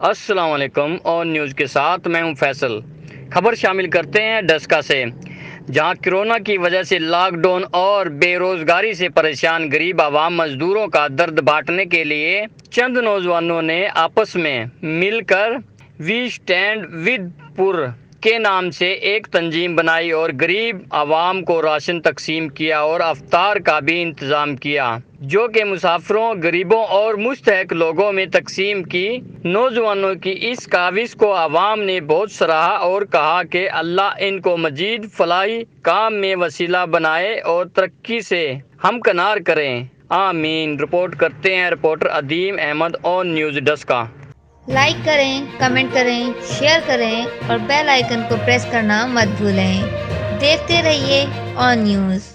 السلام علیکم، اور نیوز کے ساتھ میں ہوں فیصل۔ خبر شامل کرتے ہیں ڈسکا سے، جہاں کرونا کی وجہ سے لاک ڈاؤن اور بے روزگاری سے پریشان غریب عوام مزدوروں کا درد بانٹنے کے لیے چند نوجوانوں نے آپس میں مل کر وی اسٹینڈ ود پور کے نام سے ایک تنظیم بنائی اور غریب عوام کو راشن تقسیم کیا اور افطار کا بھی انتظام کیا، جو کہ مسافروں، غریبوں اور مستحق لوگوں میں تقسیم کی۔ نوجوانوں کی اس کاوش کو عوام نے بہت سراہا اور کہا کہ اللہ ان کو مزید فلاحی کام میں وسیلہ بنائے اور ترقی سے ہمکنار کریں، آمین۔ رپورٹ کرتے ہیں رپورٹر عدیم احمد آن نیوز ڈسکا۔ لائک کریں، کمنٹ کریں، شیئر کریں اور بیل آئیکن کو پریس کرنا مت بھولیں۔ دیکھتے رہیے آن نیوز۔